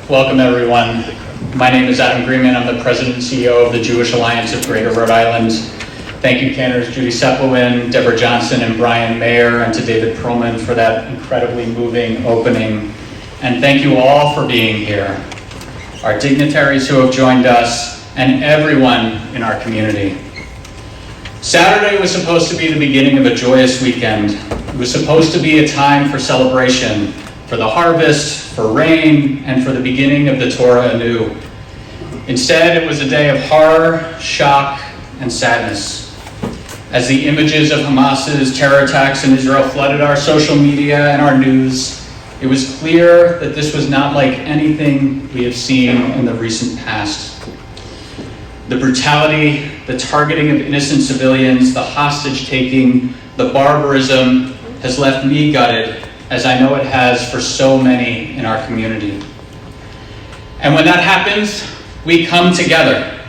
Welcome, everyone. My name is Adam Greenman. I'm the President and CEO of the Jewish Alliance of Greater Rhode Island. Thank you, cantors Judy Sepulwin, Deborah Johnson, and Brian Mayer, and to David Perlman for that incredibly moving opening. And thank you all for being here, our dignitaries who have joined us, and everyone in our community. Saturday was supposed to be the beginning of a joyous weekend. It was supposed to be a time for celebration, for the harvest, for rain, and for the beginning of the Torah anew. Instead, it was a day of horror, shock, and sadness. As the images of Hamas's terror attacks in Israel flooded our social media and our news, it was clear that this was not like anything we have seen in the recent past. The brutality, the targeting of innocent civilians, the hostage-taking, the barbarism has left me gutted, as I know it has for so many in our community. And when that happens, we come together,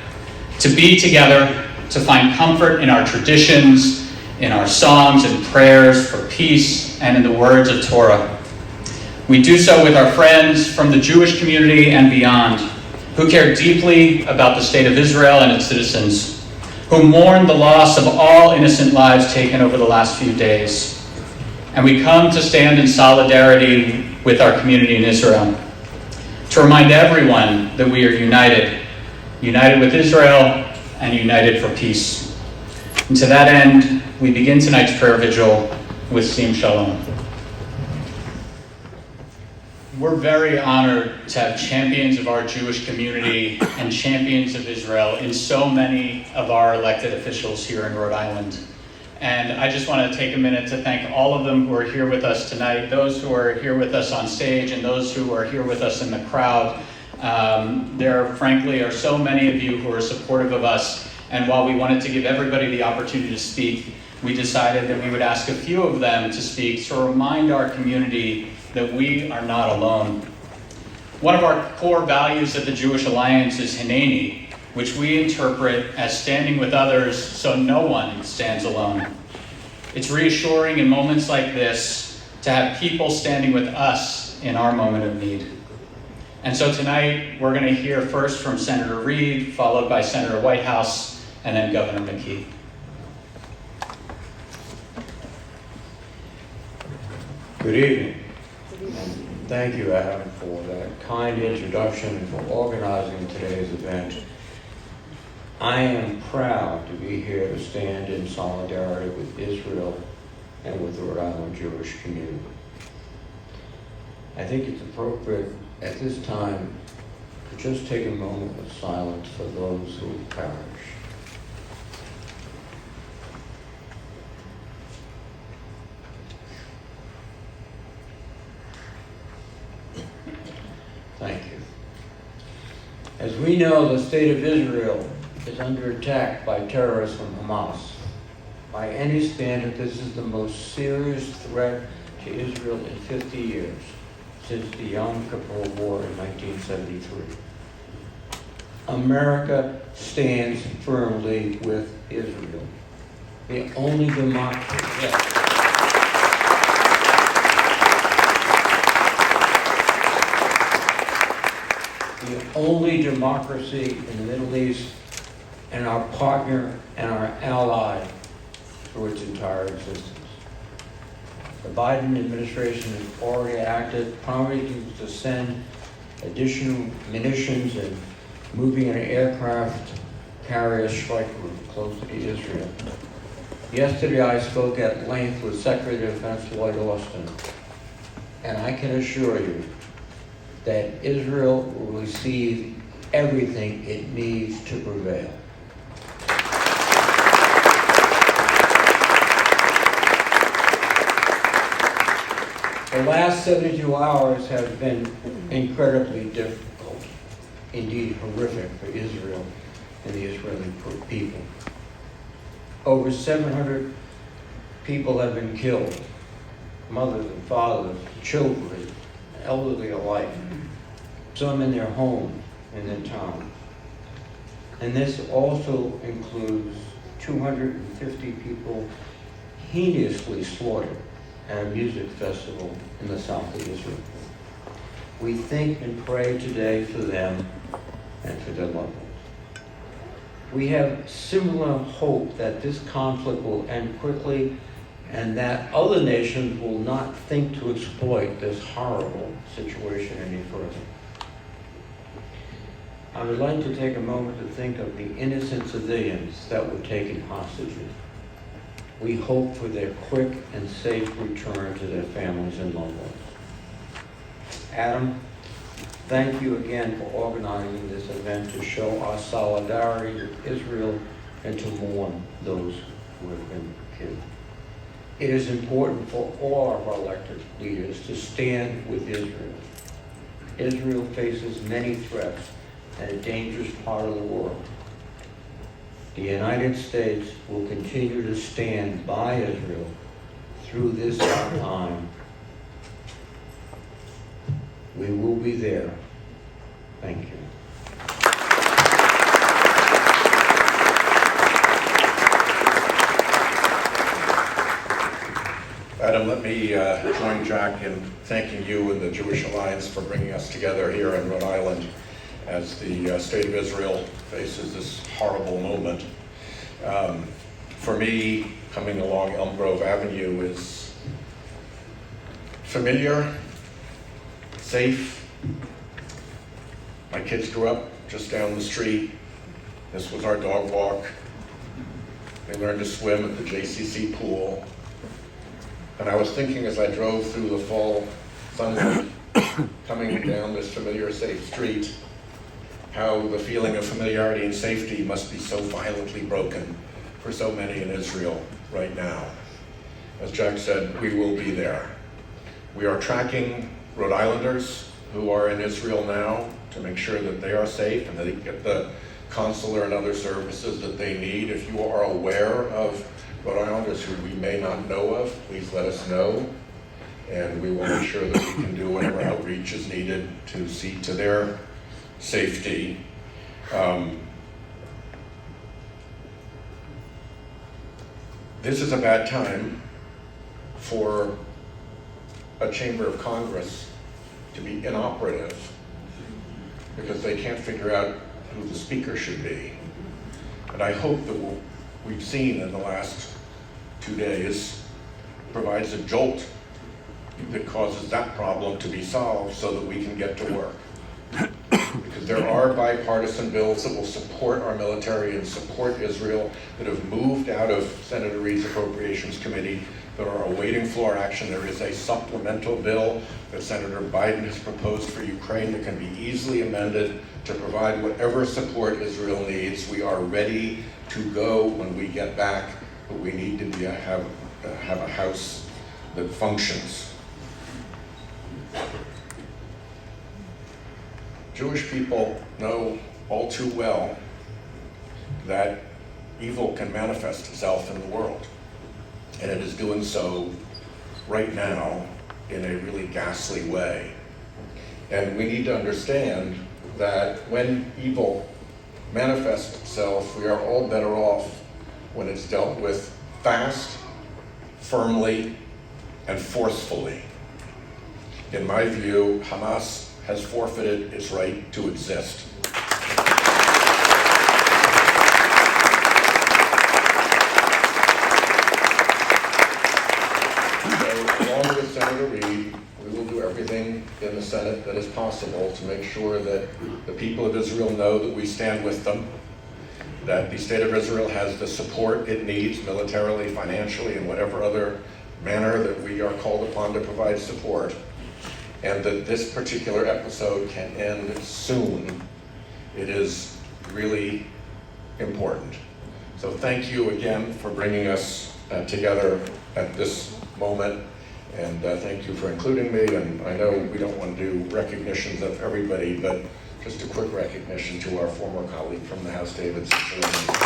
to be together, to find comfort in our traditions, in our songs and prayers for peace, and in the words of Torah. We do so with our friends from the Jewish community and beyond, who care deeply about the state of Israel and its citizens, who mourn the loss of all innocent lives taken over the last few days. And we come to stand in solidarity with our community in Israel, to remind everyone that we are united with Israel and united for peace. And to that end, we begin tonight's prayer vigil with Sim Shalom. We're very honored to have champions of our Jewish community and champions of Israel in so many of our elected officials here in Rhode Island. And I just want to take a minute to thank all of them who are here with us tonight, those who are here with us on stage and those who are here with us in the crowd. There, frankly, are so many of you who are supportive of us. And while we wanted to give everybody the opportunity to speak, we decided that we would ask a few of them to speak to remind our community that we are not alone. One of our core values at the Jewish Alliance is Hineni, which we interpret as standing with others so no one stands alone. It's reassuring in moments like this to have people standing with us in our moment of need. And so tonight, we're going to hear first from Senator Reed, followed by Senator Whitehouse, and then Governor McKee. Good evening. And thank you, Adam, for that kind introduction and for organizing today's event. I am proud to be here to stand in solidarity with Israel and with the Rhode Island Jewish community. I think it's appropriate at this time to just take a moment of silence for those who have perished. Thank you. As we know, the state of Israel is under attack by terrorists from Hamas. By any standard, this is the most serious threat to Israel in 50 years, since the Yom Kippur War in 1973. America stands firmly with Israel. The only democracy. The only democracy in the Middle East, and our partner and our ally through its entire existence. The Biden administration has already acted, promising to send additional munitions and moving an aircraft carrier strike group closer to Israel. Yesterday I spoke at length with Secretary of Defense Lloyd Austin, and I can assure you that Israel will receive everything it needs to prevail. The last 72 hours have been incredibly difficult, indeed horrific for Israel and the Israeli people. Over 700 people have been killed, mothers and fathers, children, elderly alike, some in their homes and in town. And this also includes 250 people heinously slaughtered at a music festival in the south of Israel. We think and pray today for them and for their loved ones. We have similar hope that this conflict will end quickly and that other nations will not think to exploit this horrible situation any further. I would like to take a moment to think of the innocent civilians that were taken hostages. We hope for their quick and safe return to their families and loved ones. Adam, thank you again for organizing this event to show our solidarity with Israel and to mourn those who have been killed. It is important for all of our elected leaders to stand with Israel. Israel faces many threats in a dangerous part of the world. The United States will continue to stand by Israel through this time. We will be there. Thank you. Adam, let me join Jack in thanking you and the Jewish Alliance for bringing us together here in Rhode Island as the State of Israel faces this horrible moment. For me, coming along Elm Grove Avenue is familiar, safe. My kids grew up just down the street. This was our dog walk. They learned to swim at the JCC pool. And I was thinking as I drove through the fall sunlight, coming down this familiar, safe street, how the feeling of familiarity and safety must be so violently broken for so many in Israel right now. As Jack said, we will be there. We are tracking Rhode Islanders who are in Israel now to make sure that they are safe and that they get the consular and other services that they need. If you are aware of Rhode Islanders who we may not know of, please let us know, and we will make sure that we can do whatever outreach is needed to see to their safety. This is a bad time for a chamber of Congress to be inoperative because they can't figure out who the speaker should be. And I hope that what we've seen in the last 2 days provides a jolt that causes that problem to be solved so that we can get to work. Because there are bipartisan bills that will support our military and support Israel that have moved out of Senator Reid's Appropriations Committee that are awaiting floor action. There is a supplemental bill that Senator Biden has proposed for Ukraine that can be easily amended to provide whatever support Israel needs. We are ready to go when we get back, but we need to have a house that functions. Jewish people know all too well that evil can manifest itself in the world, and it is doing so right now in a really ghastly way. And we need to understand that when evil manifests itself, we are all better off when it's dealt with fast, firmly, and forcefully. In my view, Hamas has forfeited its right to exist. So, along with Senator Reid, we will do everything in the Senate that is possible to make sure that the people of Israel know that we stand with them, that the State of Israel has the support it needs militarily, financially, and whatever other manner that we are called upon to provide support, and that this particular episode can end soon. It is really important. So thank you again for bringing us together at this moment, and thank you for including me. And I know we don't want to do recognitions of everybody, but just a quick recognition to our former colleague from the House, David Cicilline.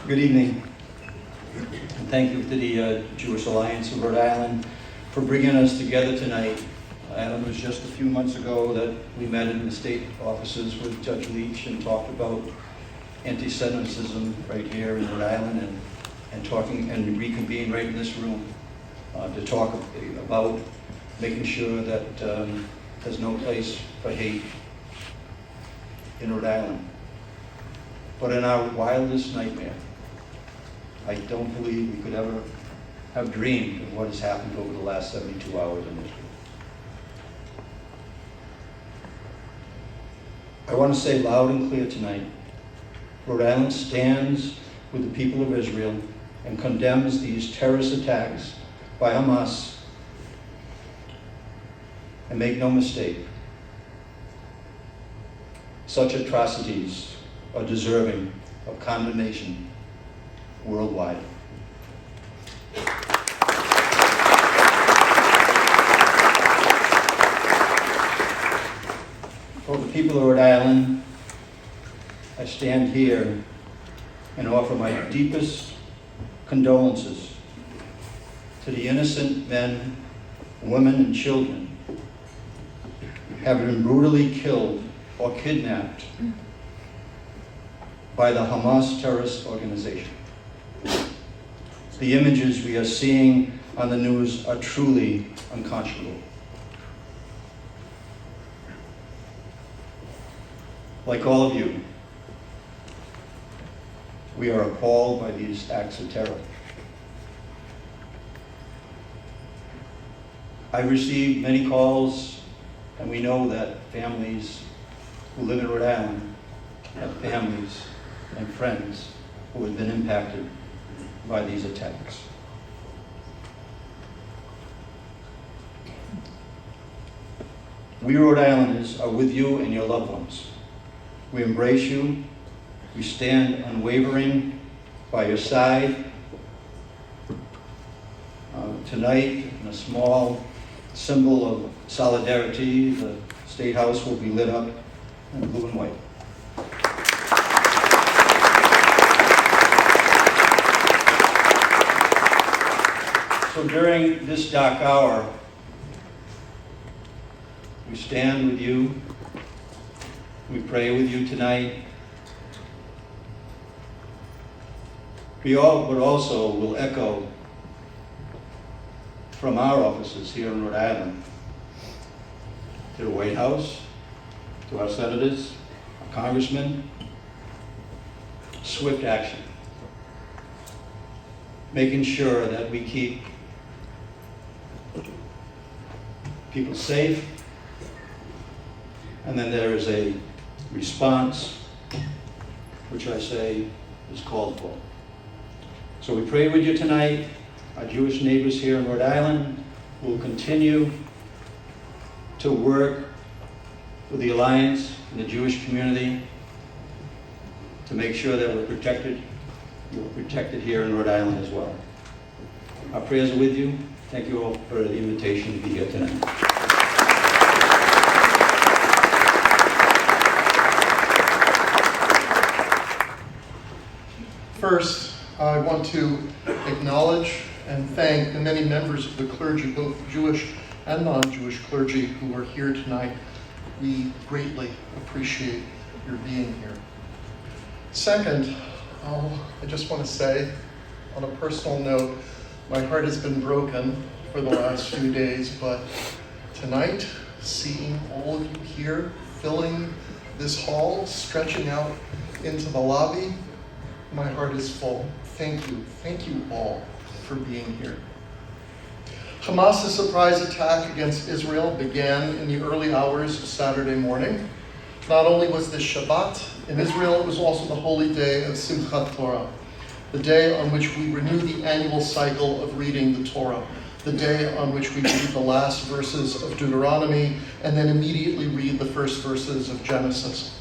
Good evening. And thank you to the Jewish Alliance of Rhode Island for bringing us together tonight Adam, it was just a few months ago that we met in the state offices with Judge Leach and talked about anti-Semitism right here in Rhode Island, and talking and reconvene right in this room to talk about making sure that there's no place for hate in Rhode Island. But in our wildest nightmare, I don't believe we could ever have dreamed of what has happened over the last 72 hours in this room. I want to say loud and clear tonight, Rhode Island stands with the people of Israel and condemns these terrorist attacks by Hamas. And make no mistake, such atrocities are deserving of condemnation worldwide. For the people of Rhode Island, I stand here and offer my deepest condolences to the innocent men, women, and children who have been brutally killed or kidnapped by the Hamas terrorist organization. The images we are seeing on the news are truly unconscionable. Like all of you, we are appalled by these acts of terror. I've received many calls, and we know that families who live in Rhode Island have families and friends who have been impacted by these attacks. We Rhode Islanders are with you and your loved ones. We embrace you. We stand unwavering by your side. Tonight, in a small symbol of solidarity, the State House will be lit up in blue and white. So during this dark hour, we stand with you. We pray with you tonight. We all, but also will echo from our offices here in Rhode Island to the White House, to our senators, our congressmen, swift action, making sure that we keep people safe, and then there is a response, which I say is called for. So we pray with you tonight. Our Jewish neighbors here in Rhode Island will continue to work with the Alliance and the Jewish community to make sure that we're protected. You're protected here in Rhode Island as well. Our prayers are with you. Thank you all for the invitation to be here tonight. First, I want to acknowledge and thank the many members of the clergy, both Jewish and non-Jewish clergy, who are here tonight. We greatly appreciate your being here. Second, I just want to say, on a personal note, my heart has been broken for the last few days, but tonight, seeing all of you here, filling this hall, stretching out into the lobby, my heart is full. Thank you all for being here. Hamas's surprise attack against Israel began in the early hours of Saturday morning. Not only was this Shabbat in Israel, it was also the holy day of Simchat Torah, the day on which we renew the annual cycle of reading the Torah, the day on which we read the last verses of Deuteronomy and then immediately read the first verses of Genesis.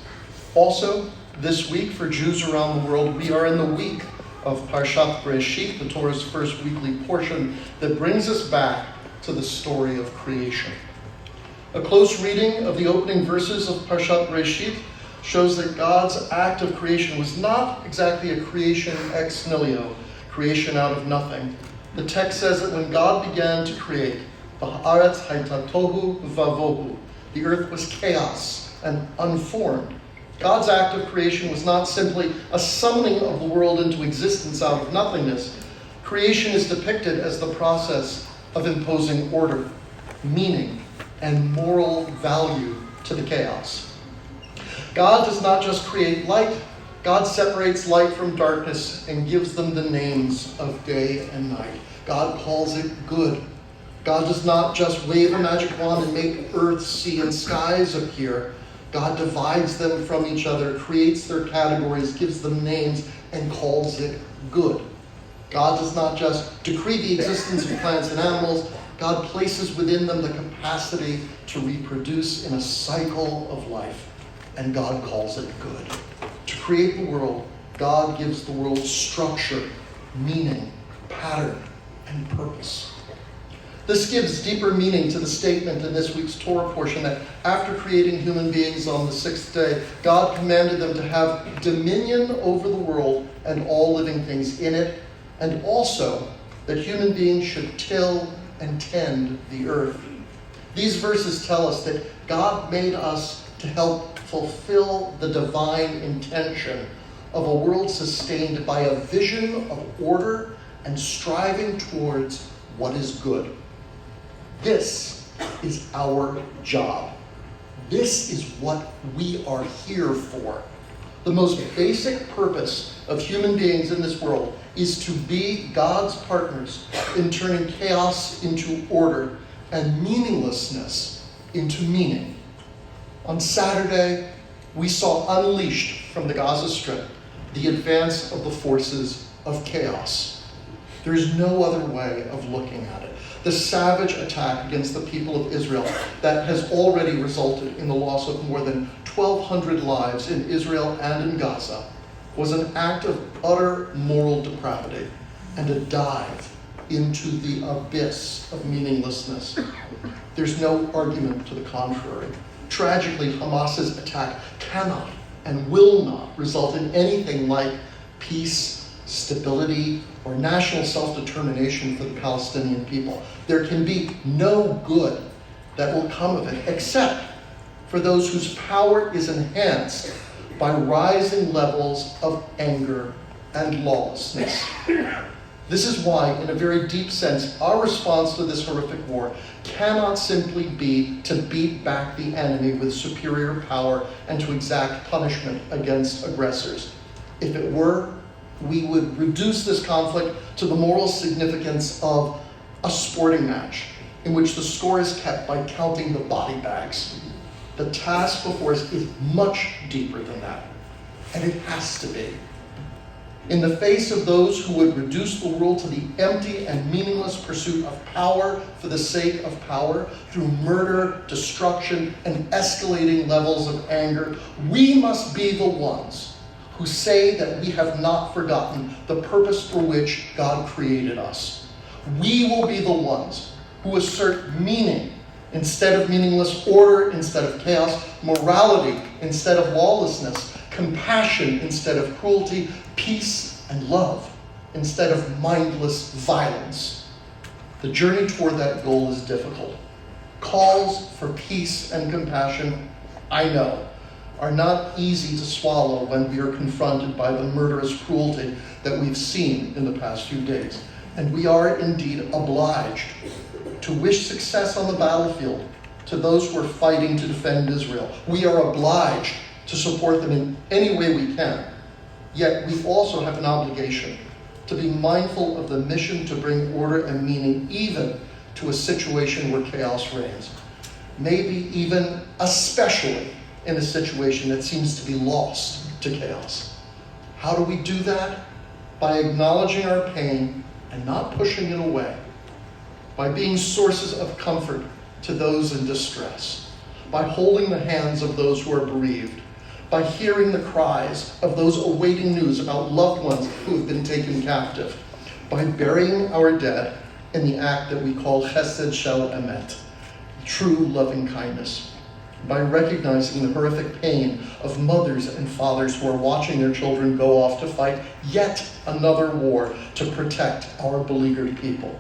Also, this week for Jews around the world, we are in the week of Parshat Bereshit, the Torah's first weekly portion that brings us back to the story of creation. A close reading of the opening verses of Parshat Bereshit shows that God's act of creation was not exactly a creation ex nihilo, creation out of nothing. The text says that when God began to create, Ha'aretz hayta tohu vavohu. The earth was chaos and unformed. God's act of creation was not simply a summoning of the world into existence out of nothingness. Creation is depicted as the process of imposing order, meaning, and moral value to the chaos. God does not just create light, God separates light from darkness and gives them the names of day and night. God calls it good. God does not just wave a magic wand and make earth, sea, and skies appear. God divides them from each other, creates their categories, gives them names, and calls it good. God does not just decree the existence of plants and animals. God places within them the capacity to reproduce in a cycle of life, and God calls it good. To create the world, God gives the world structure, meaning, pattern, and purpose. This gives deeper meaning to the statement in this week's Torah portion that after creating human beings on the sixth day, God commanded them to have dominion over the world and all living things in it, and also that human beings should till and tend the earth. These verses tell us that God made us to help fulfill the divine intention of a world sustained by a vision of order and striving towards what is good. This is our job. This is what we are here for. The most basic purpose of human beings in this world is to be God's partners in turning chaos into order and meaninglessness into meaning. On Saturday, we saw unleashed from the Gaza Strip the advance of the forces of chaos. There is no other way of looking at it. The savage attack against the people of Israel that has already resulted in the loss of more than 1,200 lives in Israel and in Gaza was an act of utter moral depravity and a dive into the abyss of meaninglessness. There's no argument to the contrary. Tragically, Hamas's attack cannot and will not result in anything like peace, stability, or national self-determination for the Palestinian people. There can be no good that will come of it, except for those whose power is enhanced by rising levels of anger and lawlessness. This is why, in a very deep sense, our response to this horrific war cannot simply be to beat back the enemy with superior power and to exact punishment against aggressors. If it were, we would reduce this conflict to the moral significance of a sporting match in which the score is kept by counting the body bags. The task before us is much deeper than that, and it has to be. In the face of those who would reduce the world to the empty and meaningless pursuit of power for the sake of power, through murder, destruction, and escalating levels of anger, we must be the ones who say that we have not forgotten the purpose for which God created us. We will be the ones who assert meaning instead of meaningless, order instead of chaos, morality instead of lawlessness, compassion instead of cruelty, peace and love instead of mindless violence. The journey toward that goal is difficult. Calls for peace and compassion, I know, are not easy to swallow when we are confronted by the murderous cruelty that we've seen in the past few days. And we are indeed obliged to wish success on the battlefield to those who are fighting to defend Israel. We are obliged to support them in any way we can. Yet we also have an obligation to be mindful of the mission to bring order and meaning even to a situation where chaos reigns. Maybe even especially in a situation that seems to be lost to chaos. How do we do that? By acknowledging our pain and not pushing it away. By being sources of comfort to those in distress. By holding the hands of those who are bereaved. By hearing the cries of those awaiting news about loved ones who have been taken captive. By burying our dead in the act that we call chesed shel emet, true loving kindness. By recognizing the horrific pain of mothers and fathers who are watching their children go off to fight yet another war to protect our beleaguered people.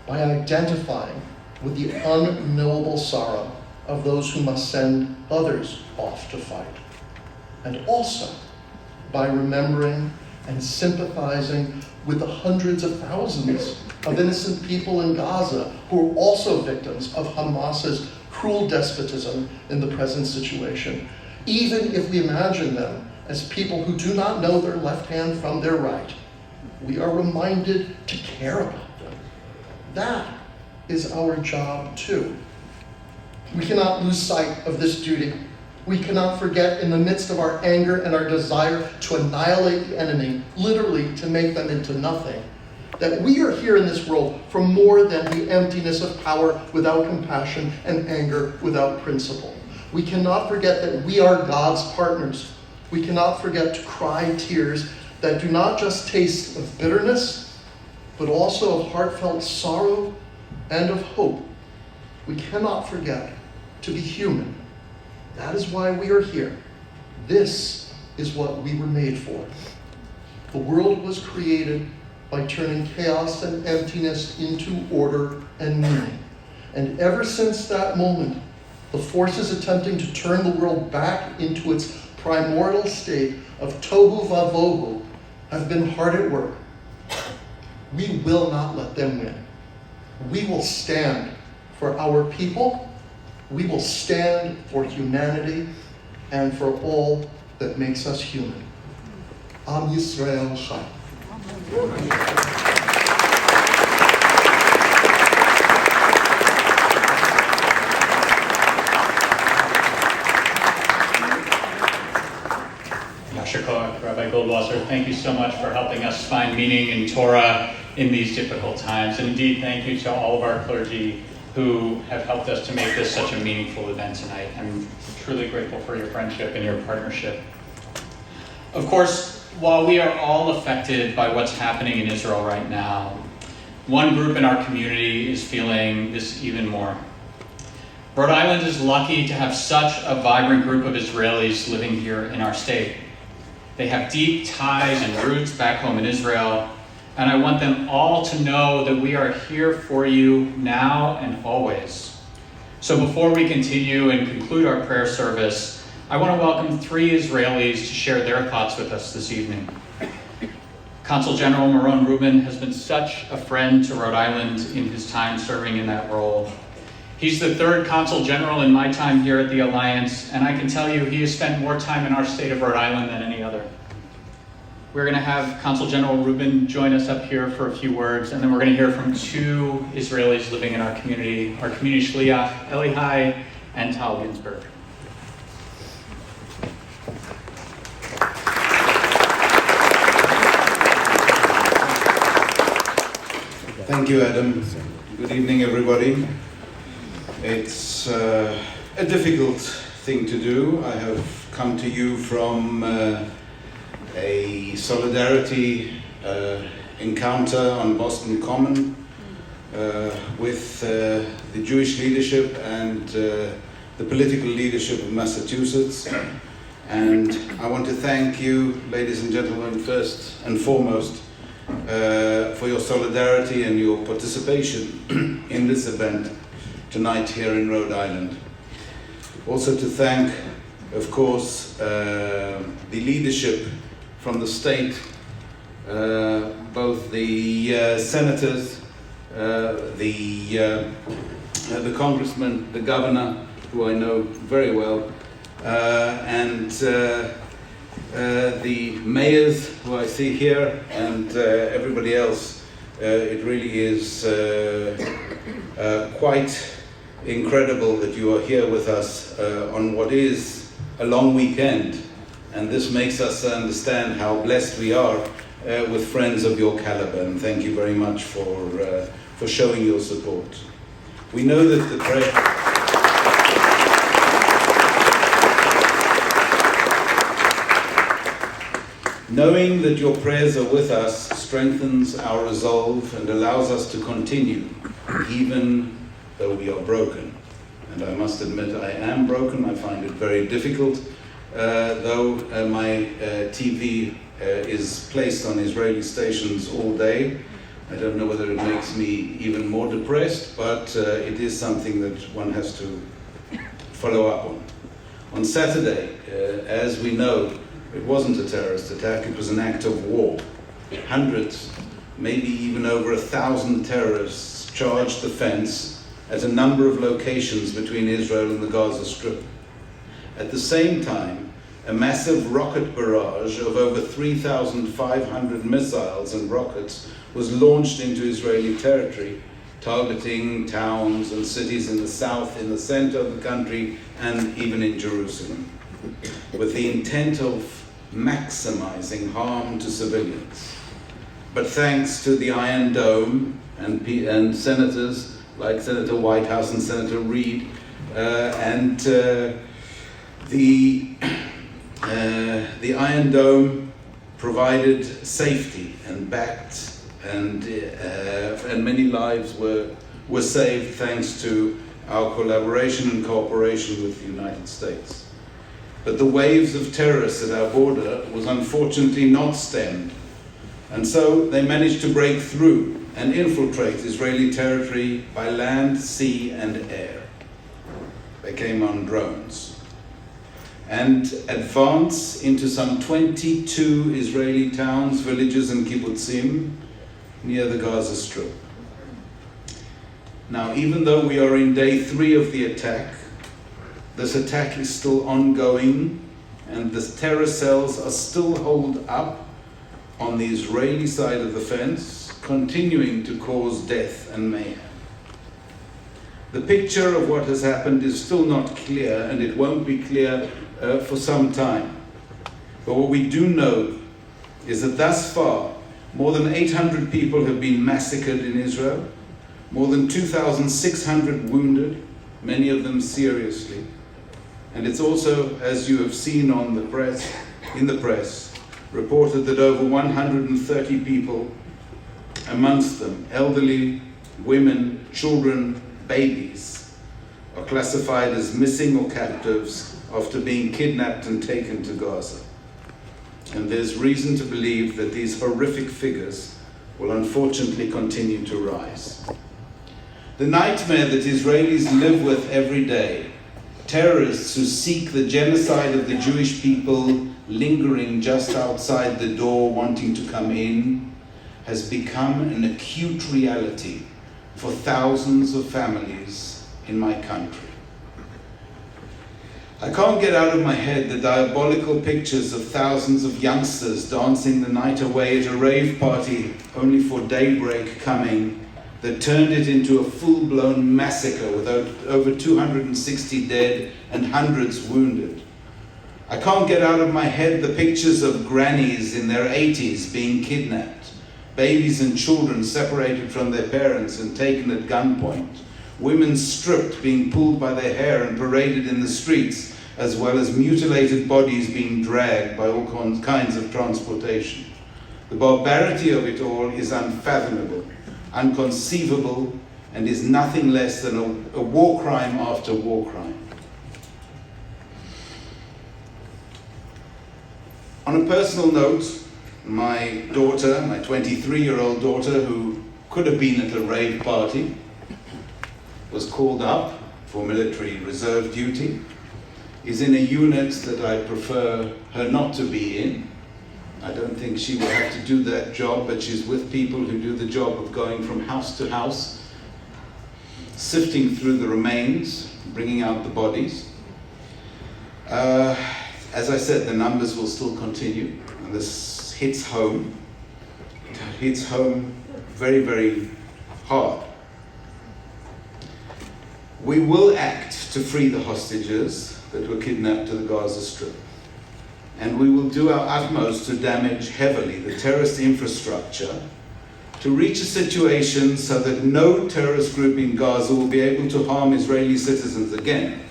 By identifying with the unknowable sorrow of those who must send others off to fight, and also by remembering and sympathizing with the hundreds of thousands of innocent people in Gaza who are also victims of Hamas's cruel despotism in the present situation, even if we imagine them as people who do not know their left hand from their right. We are reminded to care about them. That is our job too. We cannot lose sight of this duty. We cannot forget, in the midst of our anger and our desire to annihilate the enemy, literally to make them into nothing, that we are here in this world for more than the emptiness of power without compassion and anger without principle. We cannot forget that we are God's partners. We cannot forget to cry tears that do not just taste of bitterness, but also of heartfelt sorrow and of hope. We cannot forget to be human. That is why we are here. This is what we were made for. The world was created by turning chaos and emptiness into order and meaning. And ever since that moment, the forces attempting to turn the world back into its primordial state of tohu vavohu have been hard at work. We will not let them win. We will stand for our people. We will stand for humanity and for all that makes us human. Am Yisrael Chai. Yasher Koach, Rabbi Goldwasser, thank you so much for helping us find meaning in Torah in these difficult times. And indeed, thank you to all of our clergy who have helped us to make this such a meaningful event tonight. I'm truly grateful for your friendship and your partnership. Of course, while we are all affected by what's happening in Israel right now, one group in our community is feeling this even more. Rhode Island is lucky to have such a vibrant group of Israelis living here in our state. They have deep ties and roots back home in Israel, and I want them all to know that we are here for you now and always. So before we continue and conclude our prayer service, I want to welcome 3 Israelis to share their thoughts with us this evening. Consul General Meron Rubin has been such a friend to Rhode Island in his time serving in that role. He's the 3rd Consul General in my time here at the Alliance, and I can tell you he has spent more time in our state of Rhode Island than any other. We're going to have Consul General Rubin join us up here for a few words, and then we're going to hear from 2 Israelis living in our community Shliach, Elihai, and Tal Ginsberg. Thank you, Adam. Good evening, everybody. It's a difficult thing to do. I have come to you from a solidarity encounter on Boston Common with the Jewish leadership and the political leadership of Massachusetts. And I want to thank you, ladies and gentlemen, first and foremost, for your solidarity and your participation in this event tonight here in Rhode Island. Also to thank, of course, the leadership from the state, both the senators, the congressman, the governor, who I know very well, and the mayors who I see here, and everybody else. It really is quite incredible that you are here with us on what is a long weekend, and this makes us understand how blessed we are with friends of your caliber, and thank you very much for showing your support. We know that the prayer... Knowing that your prayers are with us strengthens our resolve and allows us to continue, even though we are broken. And I must admit I am broken. I find it very difficult, though my TV is placed on Israeli stations all day. I don't know whether it makes me even more depressed, but it is something that one has to follow up on. On Saturday, as we know, it wasn't a terrorist attack, it was an act of war. Hundreds, maybe even over 1,000 terrorists charged the fence at a number of locations between Israel and the Gaza Strip. At the same time, a massive rocket barrage of over 3,500 missiles and rockets was launched into Israeli territory, targeting towns and cities in the south, in the center of the country, and even in Jerusalem, with the intent of maximizing harm to civilians. But thanks to the Iron Dome and senators like Senator Whitehouse and Senator Reid, the Iron Dome provided safety and backed, and many lives were saved thanks to our collaboration and cooperation with the United States. But the waves of terrorists at our border was unfortunately not stemmed, and so they managed to break through and infiltrate Israeli territory by land, sea, and air. They came on drones and advance into some 22 Israeli towns, villages, and kibbutzim near the Gaza Strip. Now, even though we are in day 3 of the attack, this attack is still ongoing, and the terror cells are still holed up on the Israeli side of the fence, continuing to cause death and mayhem. The picture of what has happened is still not clear, and it won't be clear for some time. But what we do know is that thus far, more than 800 people have been massacred in Israel, more than 2,600 wounded, many of them seriously. And it's also, as you have seen in the press, reported that over 130 people, amongst them elderly, women, children, babies, are classified as missing or captives after being kidnapped and taken to Gaza. And there's reason to believe that these horrific figures will unfortunately continue to rise. The nightmare that Israelis live with every day, terrorists who seek the genocide of the Jewish people lingering just outside the door wanting to come in, has become an acute reality for thousands of families in my country. I can't get out of my head the diabolical pictures of thousands of youngsters dancing the night away at a rave party only for daybreak coming, that turned it into a full-blown massacre with over 260 dead and hundreds wounded. I can't get out of my head the pictures of grannies in their 80s being kidnapped, babies and children separated from their parents and taken at gunpoint, women stripped, being pulled by their hair and paraded in the streets, as well as mutilated bodies being dragged by all kinds of transportation. The barbarity of it all is unfathomable, unconceivable, and is nothing less than a war crime after war crime. On a personal note, my daughter, my 23-year-old daughter, who could have been at a rave party, was called up for military reserve duty, is in a unit that I prefer her not to be in. I don't think she will have to do that job, but she's with people who do the job of going from house to house, sifting through the remains, bringing out the bodies. As I said, the numbers will still continue, and this hits home. It hits home very, very hard. We will act to free the hostages that were kidnapped to the Gaza Strip. And we will do our utmost to damage heavily the terrorist infrastructure to reach a situation so that no terrorist group in Gaza will be able to harm Israeli citizens again.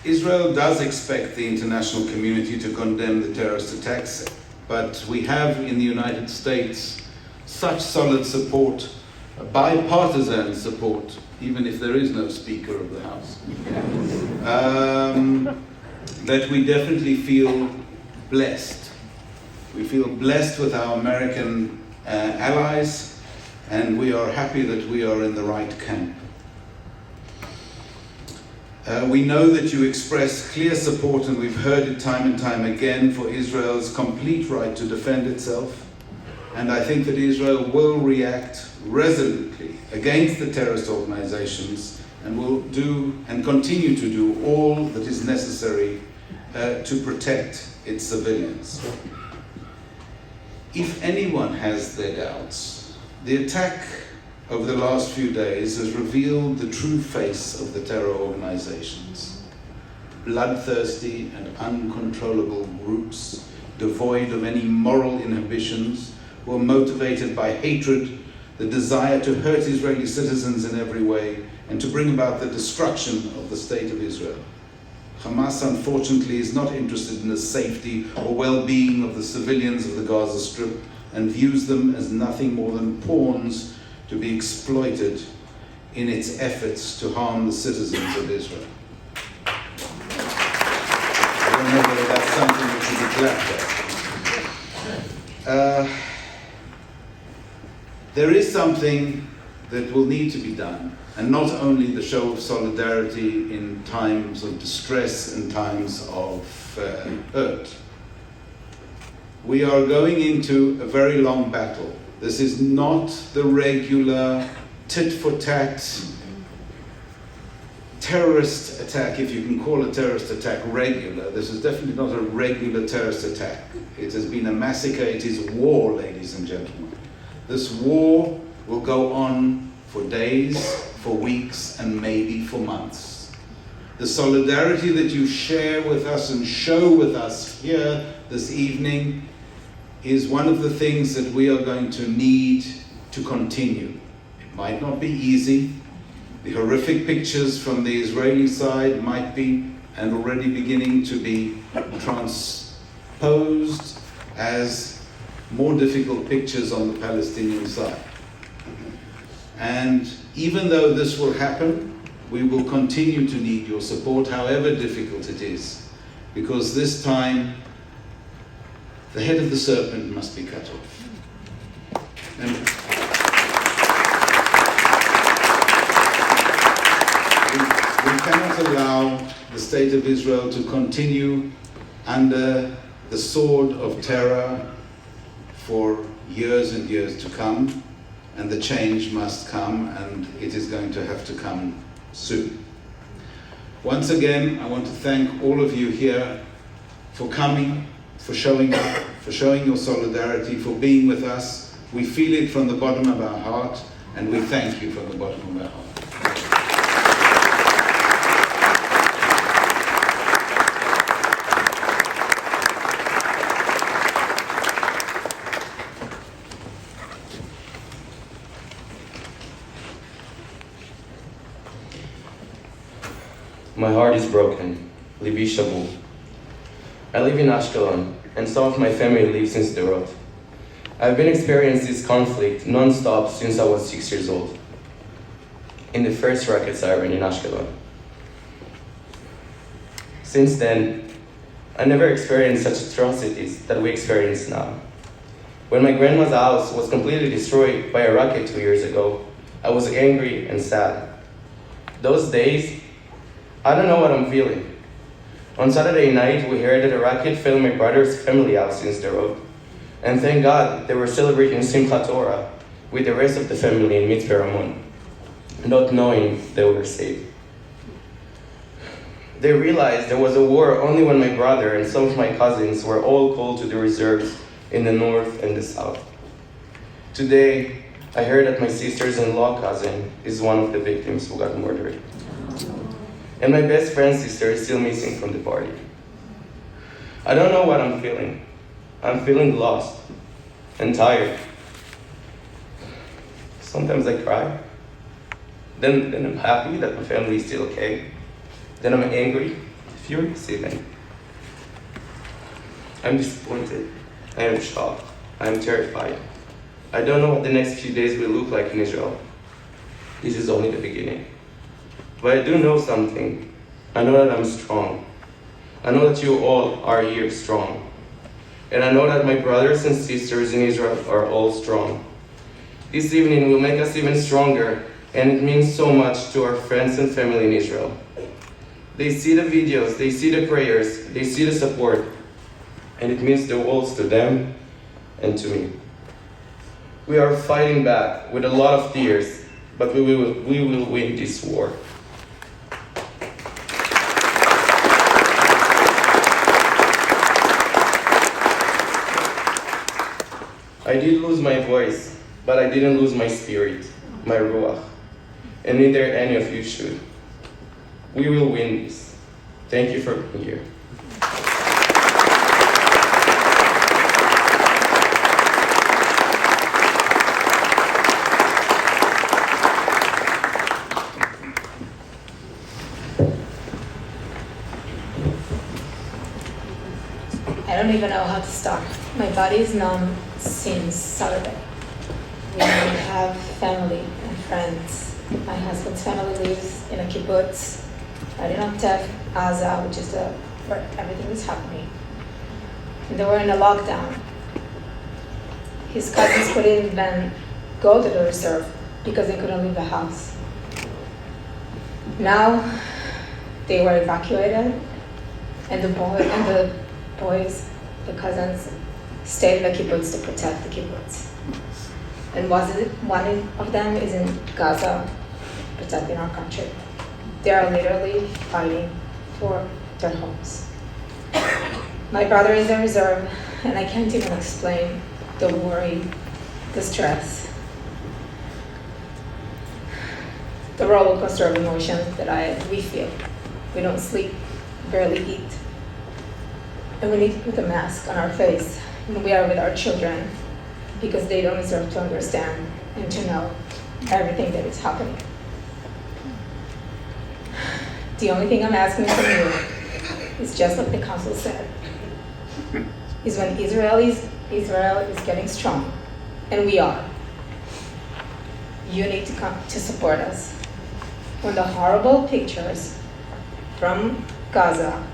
Israel does expect the international community to condemn the terrorist attacks, but we have in the United States such solid support, bipartisan support, even if there is no Speaker of the House, that we definitely feel blessed. We feel blessed with our American allies, and we are happy that we are in the right camp. We know that you express clear support, and we've heard it time and time again, for Israel's complete right to defend itself. And I think that Israel will react resolutely against the terrorist organizations and will do and continue to do all that is necessary to protect its civilians. If anyone has their doubts, the attack over the last few days has revealed the true face of the terror organizations. Bloodthirsty and uncontrollable groups, devoid of any moral inhibitions, who are motivated by hatred, the desire to hurt Israeli citizens in every way, and to bring about the destruction of the state of Israel. Hamas, unfortunately, is not interested in the safety or well-being of the civilians of the Gaza Strip and views them as nothing more than pawns to be exploited in its efforts to harm the citizens of Israel. I don't know whether that's something that should be clapped at. There is something that will need to be done, and not only the show of solidarity in times of distress and times of hurt. We are going into a very long battle. This is not the regular tit-for-tat terrorist attack, if you can call a terrorist attack regular. This is definitely not a regular terrorist attack. It has been a massacre. It is war, ladies and gentlemen. This war will go on for days, for weeks, and maybe for months. The solidarity that you share with us and show with us here this evening is one of the things that we are going to need to continue. It might not be easy. The horrific pictures from the Israeli side might be, and already beginning to be, transposed as more difficult pictures on the Palestinian side. And even though this will happen, we will continue to need your support, however difficult it is, because this time the head of the serpent must be cut off. And we cannot allow the state of Israel to continue under the sword of terror for years and years to come, and the change must come, and it is going to have to come soon. Once again, I want to thank all of you here for coming, for showing up, for showing your solidarity, for being with us. We feel it from the bottom of our heart, and we thank you from the bottom of our heart. My heart is broken. Libi shabu. I live in Ashkelon, and some of my family lives in Rhode. I've been experiencing this conflict non-stop since I was 6 years old, in the first rocket siren in Ashkelon. Since then, I never experienced such atrocities that we experience now. When my grandma's house was completely destroyed by a rocket 2 years ago, I was angry and sad. Those days, I don't know what I'm feeling. On Saturday night, we heard that a rocket fell in my brother's family house in Rhode. And thank God they were celebrating Simchat Torah with the rest of the family in Mitzvah Ramon, not knowing they were saved. They realized there was a war only when my brother and some of my cousins were all called to the reserves in the north and the south. Today, I heard that my sister's-in-law cousin is one of the victims who got murdered. And my best friend's sister is still missing from the party. I don't know what I'm feeling. I'm feeling lost and tired. Sometimes I cry. Then I'm happy that my family is still okay. Then I'm angry, furious even. I'm disappointed. I am shocked. I am terrified. I don't know what the next few days will look like in Israel. This is only the beginning. But I do know something. I know that I'm strong. I know that you all are here strong. And I know that my brothers and sisters in Israel are all strong. This evening will make us even stronger, and it means so much to our friends and family in Israel. They see the videos, they see the prayers, they see the support, and it means the world to them and to me. We are fighting back with a lot of tears, but we will win this war. I did lose my voice, but I didn't lose my spirit, my ruach, and neither any of you should. We will win this. Thank you for being here. I don't even know how to start. My body is numb since Saturday. We have family and friends. My husband's family lives in a kibbutz, right in Octef, Gaza, which is where everything is happening. And they were in a lockdown. His cousins couldn't even go to the reserve because they couldn't leave the house. Now they were evacuated, and the boys, the cousins, stayed in the kibbutz to protect the kibbutz. And one of them is in Gaza, protecting our country. They are literally fighting for their homes. My brother is in reserve, and I can't even explain the worry, the stress, the roller coaster of emotions that we feel. We don't sleep, barely eat. And we need to put a mask on our face when we are with our children, because they don't deserve to understand and to know everything that is happening. The only thing I'm asking from you is just like the council said, is when Israel is getting strong, and we are, you need to come to support us. When the horrible pictures from Gaza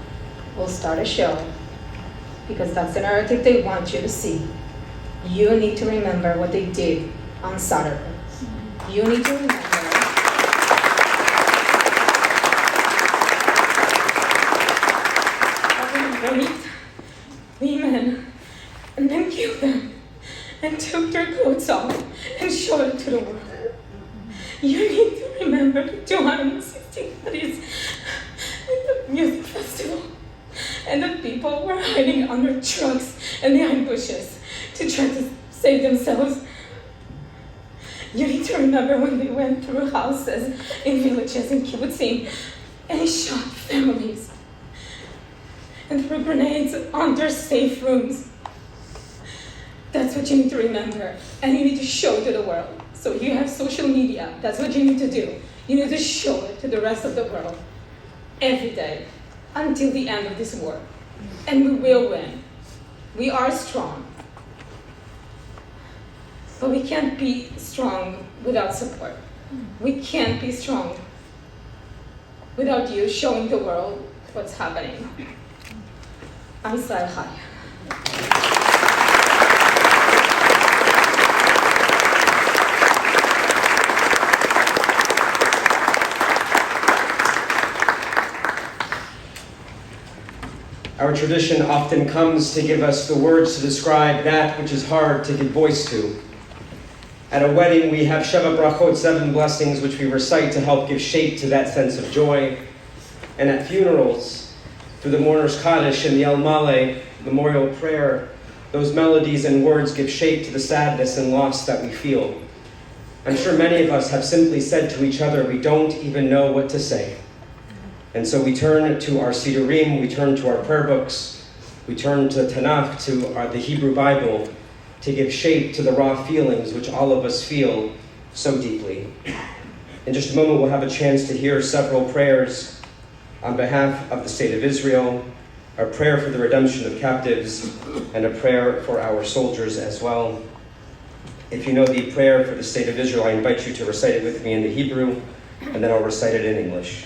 will start a show, because that's the narrative they want you to see. You need to remember what they did on Saturday. You need to remember how they raped women and then killed them and took their clothes off and showed it to the world. You need to remember the 260 bodies at the music festival, and the people were hiding under trucks and behind bushes to try to save themselves. You need to remember when they went through houses in villages in kibbutzim and he shot families and threw grenades on their safe rooms. That's what you need to remember, and you need to show to the world. So you have social media, that's what you need to do. You need to show it to the rest of the world every day until the end of this war. And we will win. We are strong. But we can't be strong without support. We can't be strong without you showing the world what's happening. Am Yisrael Chai. Our tradition often comes to give us the words to describe that which is hard to give voice to. At a wedding, we have Sheva Brachot, 7 blessings, which we recite to help give shape to that sense of joy. And at funerals, through the mourner's Kaddish and the El Male memorial prayer, those melodies and words give shape to the sadness and loss that we feel. I'm sure many of us have simply said to each other, we don't even know what to say. And so we turn to our Sidurim, we turn to our prayer books, we turn to Tanakh, to the Hebrew Bible, to give shape to the raw feelings which all of us feel so deeply. In just a moment, we'll have a chance to hear several prayers on behalf of the state of Israel, a prayer for the redemption of captives, and a prayer for our soldiers as well. If you know the prayer for the state of Israel, I invite you to recite it with me in the Hebrew, and then I'll recite it in English.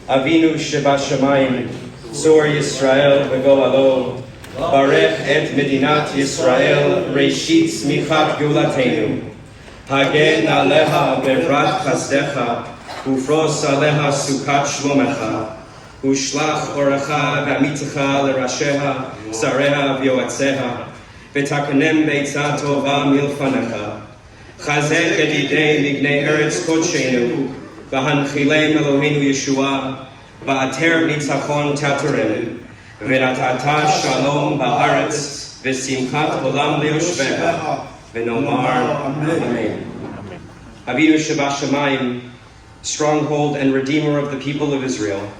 Avinu Shebashamayim, Tzor Yisrael V'Go'alo, Barech et Medinat Yisrael, Reshit Smichat Geulatenu. Hagen Aleha Bevrat Chasdecha, Ufros Aleha Sukat Shlomecha, Ushlach Orecha V'Amitecha L'Rasheha, Sareha V'Yoatzeha, V'Takanem Beitzah Tova Milfanecha, Chazek Edidei Mignei Eretz Kodshenu, V'Hanchilem Eloheinu Yeshua, V'Ater Nitzachon Taturenu, V'Natata Shalom Ba'aretz, V'Simchat Olam Le'yoshvecha, V'Nomar Amen. Avinu Shebashamayim, stronghold and redeemer of the people of Israel.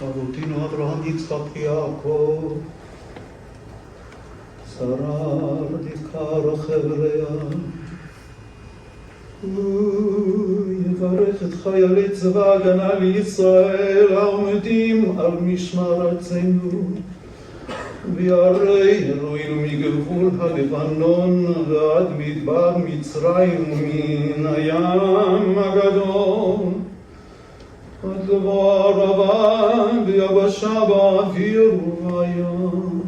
אבותינו אברהם יצחק יעקב שרה רבקה רחל לאה הוא יברך את חיילי צבא ההגנה לישראל העומדים על משמר ארצנו וירא אלוהינו מגבול הלבנון ועד מדבר מצרים ומן הים הגדול עד גבוה רבה ביבשה באוויר ובים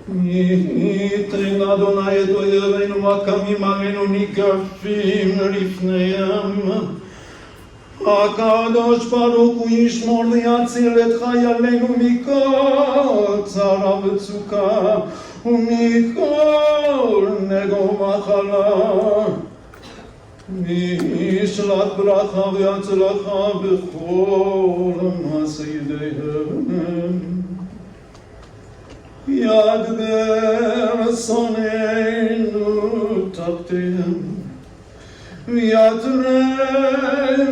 ייתן אדוני את אויבינו הקמים עלינו ניגפים לפניהם. הקדוש ברוך הוא ישמור ויציל את חיילינו מכל צרה וצוקה ומכל נגע ומחלה. ישלח ברכה והצלחה בכל מעשה ידיהם. ידבר שונאינו תחתיהם ויתרם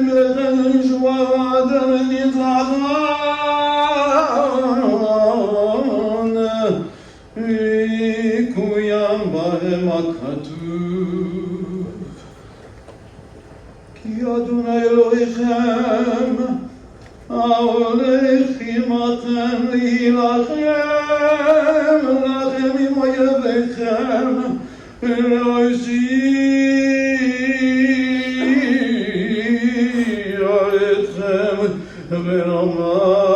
לכם שוועתם ניצחון ויקוים בהם הכתוב כי אדוני אלוהיכם ההולך עמכם להילחם לכם עם אויביכם ולהושיע אתכם ולומר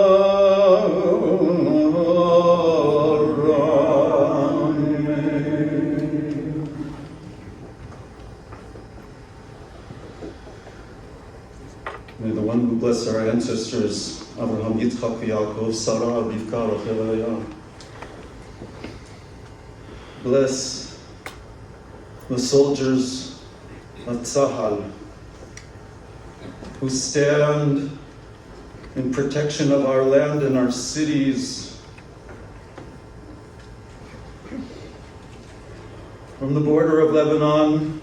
אמן. May the one who blessed our ancestors, Abraham, Yitzchak, Yaakov, Sarah, Rivka, Rachel, and Leah, bless the soldiers of Tzahal who stand in protection of our land and our cities. From the border of Lebanon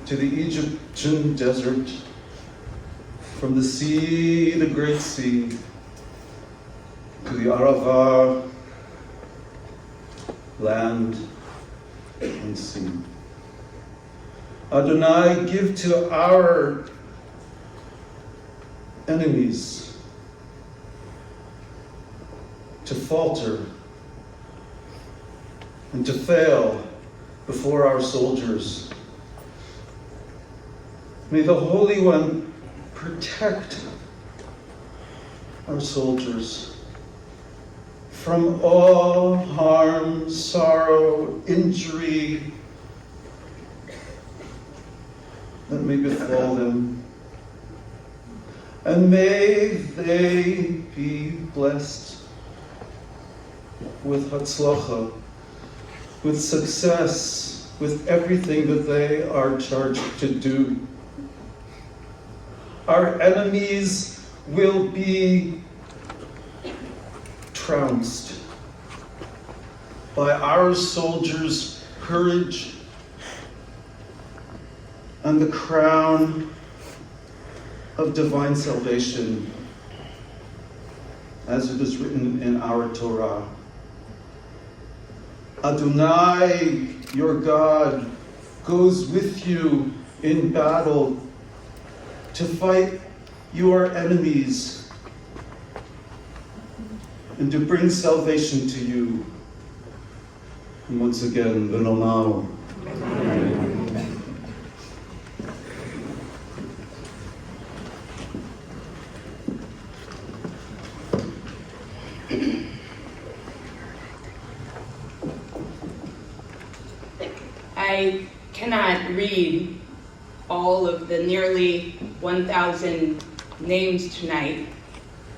to the Egyptian desert, from the sea, the great sea, to the Arava, land and sea. Adonai, give to our enemies to falter and to fail before our soldiers. May the Holy One protect our soldiers from all harm, sorrow, injury that may befall them. And may they be blessed with hatzlacha, with success, with everything that they are charged to do. Our enemies will be trounced by our soldiers' courage and the crown of divine salvation, as it is written in our Torah. Adonai, your God, goes with you in battle to fight your enemies and to bring salvation to you. And once again, V'nomar. I cannot read all of the nearly 1,000 names tonight.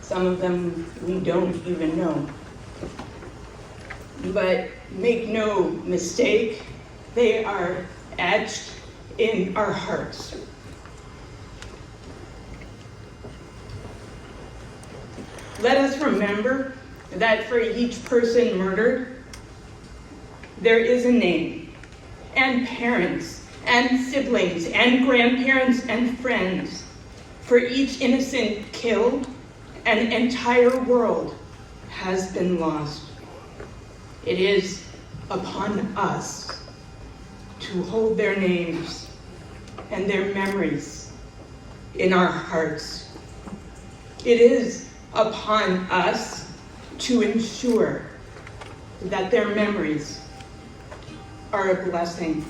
Some of them we don't even know. But make no mistake, they are etched in our hearts. Let us remember that for each person murdered, there is a name, and parents, and siblings, and grandparents, and friends. For each innocent killed, an entire world has been lost. It is upon us to hold their names and their memories in our hearts. It is upon us to ensure that their memories are a blessing.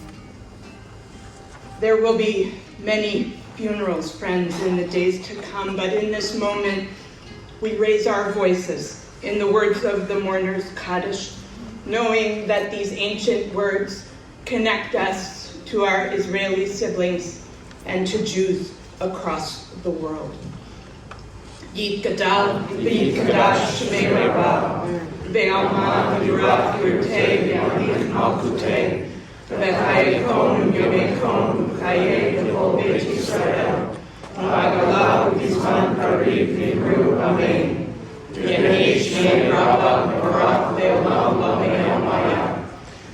There will be many funerals, friends, in the days to come, but in this moment, we raise our voices in the words of the mourner's Kaddish knowing that these ancient words connect us to our Israeli siblings and to Jews across the world. Yit Gadal, Yit Kadash, Shmei Rabbah, Be'alma, Yirach, Yirtei, Yamich, Malkutei, V'chayekon, Yomekon, Chaye, V'chol Beit Yisrael, V'agalah, V'zman Kariv, V'imru, Amen. Yehei Shmei Rabbah, Barak, Be'olam, Lame'el Maya,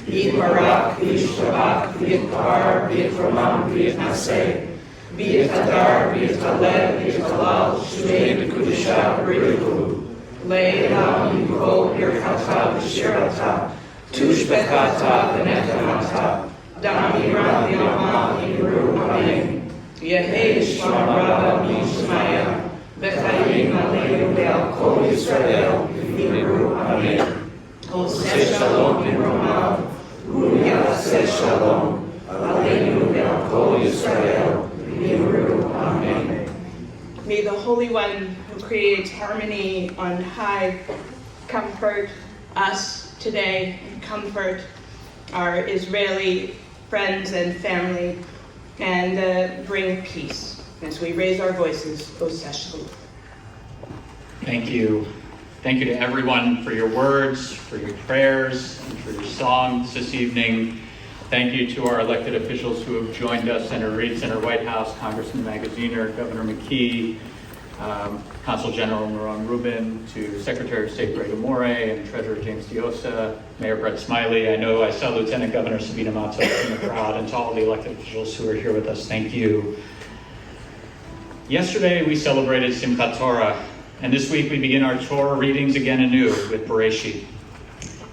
Yitbarak, Yishtabach, Yitbar, Yitramam, Yitnaseh, V'yitadar, V'yitalel, V'yitalal, Shmei B'kudusha, B'rihu, Le'elam, Yikol, Yirchata, V'shirata, Tushbechata, V'nechamata, Damiran, V'yama, Yimru, Amen. Yehei Shmam Rabbah, Yishmaya, V'chayim Aleinu Ve'al Kol Yisrael, V'yimru, Amen. Oseh Shalom V'romav, U'yaseh Shalom, Aleinu Ve'al Kol Yisrael, V'yimru, Amen. May the Holy One who creates harmony on high comfort us today and comfort our Israeli friends and family and bring peace as we raise our voices, Oseh Shalom. Thank you. Thank you to everyone for your words, for your prayers, and for your songs this evening. Thank you to our elected officials who have joined us, Senator Reid, Senator Whitehouse, Congressman Magaziner, Governor McKee, Consul General Meron Rubin, to Secretary of State Greg Amore, and Treasurer James Diosa, Mayor Brett Smiley. I know I saw Lieutenant Governor Sabina Matos in the crowd, and to all the elected officials who are here with us, thank you. Yesterday we celebrated Simchat Torah, and this week we begin our Torah readings again anew with Bereshit.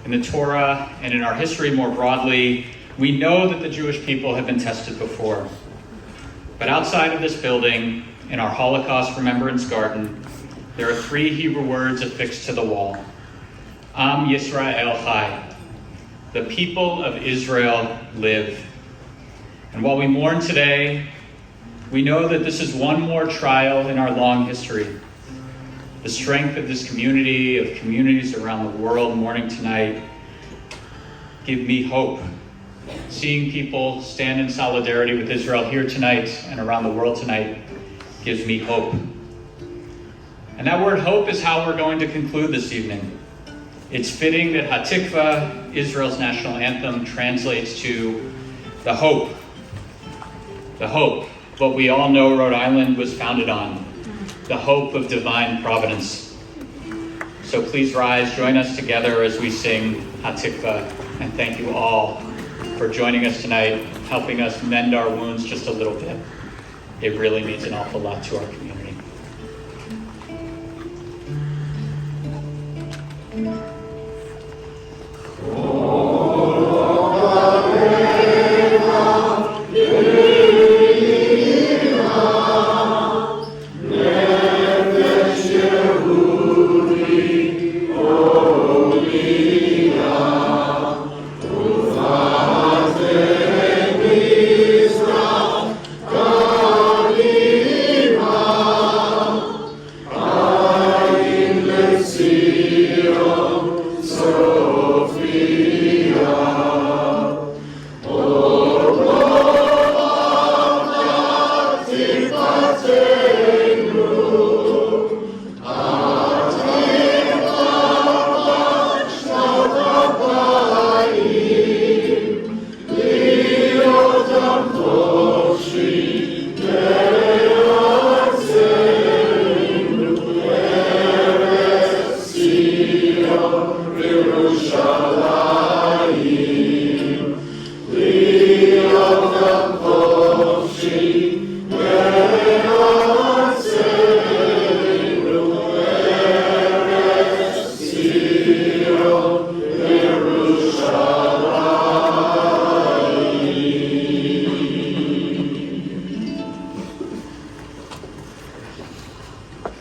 In the Torah and in our history more broadly, we know that the Jewish people have been tested before. But outside of this building, in our Holocaust Remembrance Garden, there are 3 Hebrew words affixed to the wall. Am Yisrael Chai. The people of Israel live. And while we mourn today, we know that this is one more trial in our long history. The strength of this community, of communities around the world mourning tonight, give me hope. Seeing people stand in solidarity with Israel here tonight and around the world tonight gives me hope. And that word hope is how we're going to conclude this evening. It's fitting that Hatikva, Israel's national anthem, translates to the hope. The hope, what we all know Rhode Island was founded on. The hope of divine providence. So please rise, join us together as we sing Hatikva, and thank you all for joining us tonight, helping us mend our wounds just a little bit. It really means an awful lot to our community.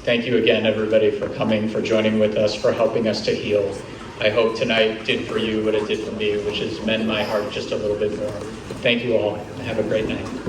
Thank you again, everybody, for coming, for joining with us, for helping us to heal. I hope tonight did for you what it did for me, which is mend my heart just a little bit more. Thank you all, and have a great night.